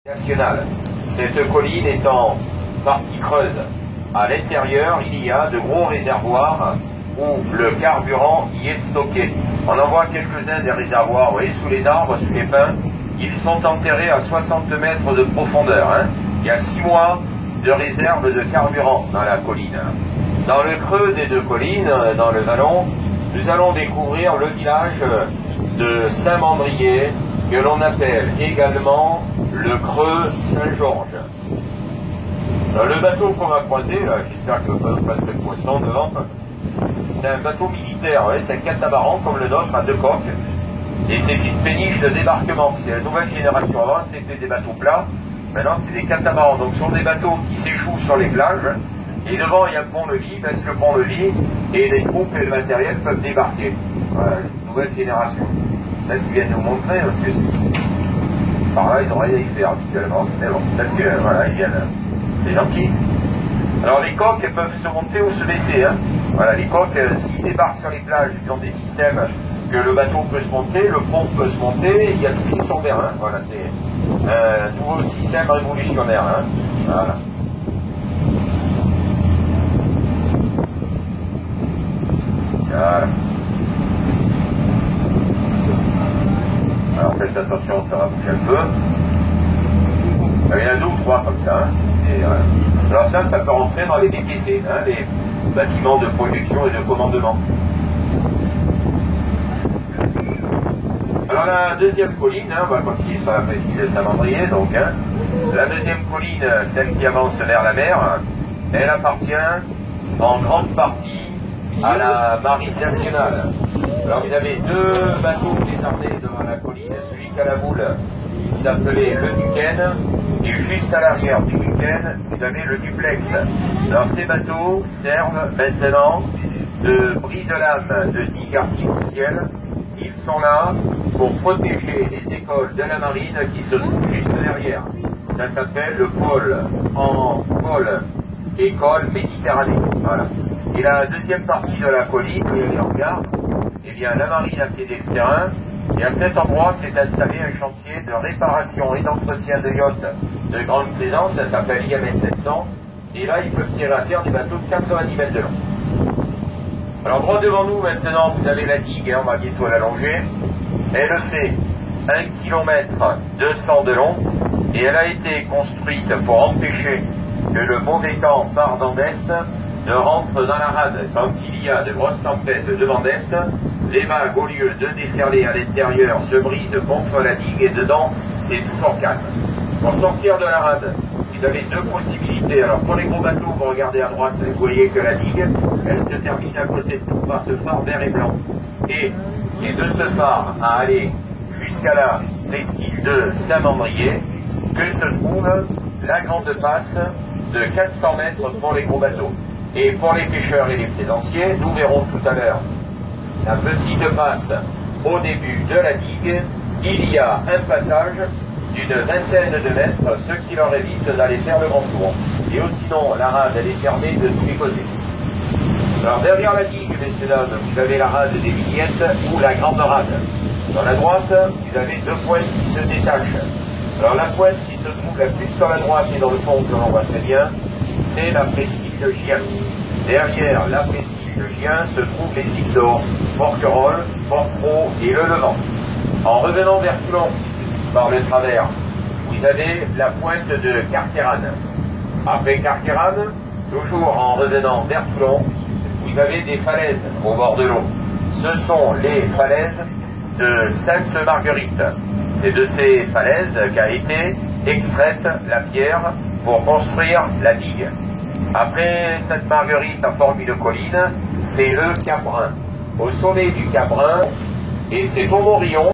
Nationale. Cette colline est en partie creuse. À l'intérieur, il y a de gros réservoirs où le carburant y est stocké. On en voit quelques-uns des réservoirs, vous voyez, sous les arbres, sous les pins. Ils sont enterrés à 60 mètres de profondeur. Il y a 6 mois de réserve de carburant dans la colline. Dans le creux des deux collines, dans le vallon, nous allons découvrir le village de Saint-Mandrier, que l'on appelle également le creux Saint-Georges. Le bateau qu'on va croiser, j'espère que vous pas de poisson devant, c'est un bateau militaire, c'est un catamaran comme le nôtre à 2 coques, et c'est une péniche de débarquement. C'est la nouvelle génération. Avant c'était des bateaux plats, maintenant c'est des catamarans, donc ce sont des bateaux qui s'échouent sur les plages, et devant il y a le pont-levis, baisse le pont-levis, et les troupes et le matériel peuvent débarquer. Voilà, une nouvelle génération. Là qu'ils viennent nous montrer, parce que par là ils n'ont rien à y faire habituellement, mais bon, peut-être que voilà, ils viennent. C'est gentil. Alors les coques, elles peuvent se monter ou se baisser. Voilà, les coques, s'ils débarquent sur les plages, ils ont des systèmes que le bateau peut se monter, le pont peut se monter, il y a tout qui sont verts. Voilà, c'est un nouveau système révolutionnaire. Voilà. Voilà. Alors faites attention, ça va bouger un peu. Il y en a 2 ou 3 comme ça. Et, alors ça peut rentrer dans les DPC, les bâtiments de projection et de commandement. Alors la deuxième colline, on va continuer sur la presqu'île de Saint-Mandrier, donc la deuxième colline, celle qui avance vers la mer, elle appartient en grande partie à la Marine nationale. Alors vous avez 2 bateaux désarmés devant la colline, celui qui a la boule, il s'appelait le Duquesne, et juste à l'arrière du Duquesne, vous avez le Duplex. Alors ces bateaux servent maintenant de brise-lames, de digue artificielle. Ils sont là pour protéger les écoles de la marine qui se trouvent juste derrière. Ça s'appelle le pôle, en pôle, école Méditerranée. Voilà. Et la deuxième partie de la colline, où il y a les hangars, eh bien la marine a cédé le terrain, et à cet endroit s'est installé un chantier de réparation et d'entretien de yachts de grande plaisance, ça s'appelle IMS 700, et là ils peuvent tirer à terre des bateaux de 90 mètres de long. Alors droit devant nous maintenant, vous avez la digue, on va bientôt l'allonger. Elle fait 1 km 200 de long, et elle a été construite pour empêcher que le mauvais temps partant d'est ne rentre dans la rade. Quand il y a de grosses tempêtes de vent d'est, les vagues, au lieu de déferler à l'intérieur, se brisent contre la digue, et dedans c'est toujours calme. Pour sortir de la rade, vous avez 2 possibilités. Alors pour les gros bateaux, vous regardez à droite, vous voyez que la digue, elle se termine à côté de tout par ce phare vert et blanc. Et c'est de ce phare à aller jusqu'à la presqu'île de Saint-Mandrier que se trouve la grande passe de 400 mètres pour les gros bateaux. Et pour les pêcheurs et les plaisanciers, nous verrons tout à l'heure la petite passe au début de la digue. Il y a un passage d'une vingtaine de mètres, ce qui leur évite d'aller faire le grand tour. Et sinon, la rade, elle est fermée de tous les côtés. Alors derrière la digue, messieurs dames, vous avez la rade des vignettes ou la grande rade. Dans la droite, vous avez 2 pointes qui se détachent. Alors la pointe qui se trouve la plus sur la droite et dans le fond, que l'on voit très bien, c'est la presqu'île de Gien. Derrière la presqu'île de Gien se trouvent les îles d'Or, Porquerolles, Porquerolles et le Levant. En revenant vers Toulon, par le travers, vous avez la pointe de Carqueiranne. Après Carqueiranne, toujours en revenant vers Toulon, vous avez des falaises au bord de l'eau. Ce sont les falaises de Sainte-Marguerite. C'est de ces falaises qu'a été extraite la pierre pour construire la digue. Après Sainte-Marguerite a formé une colline, c'est le Cap Brun. Au sommet du Cap Brun, et c'est au Morillon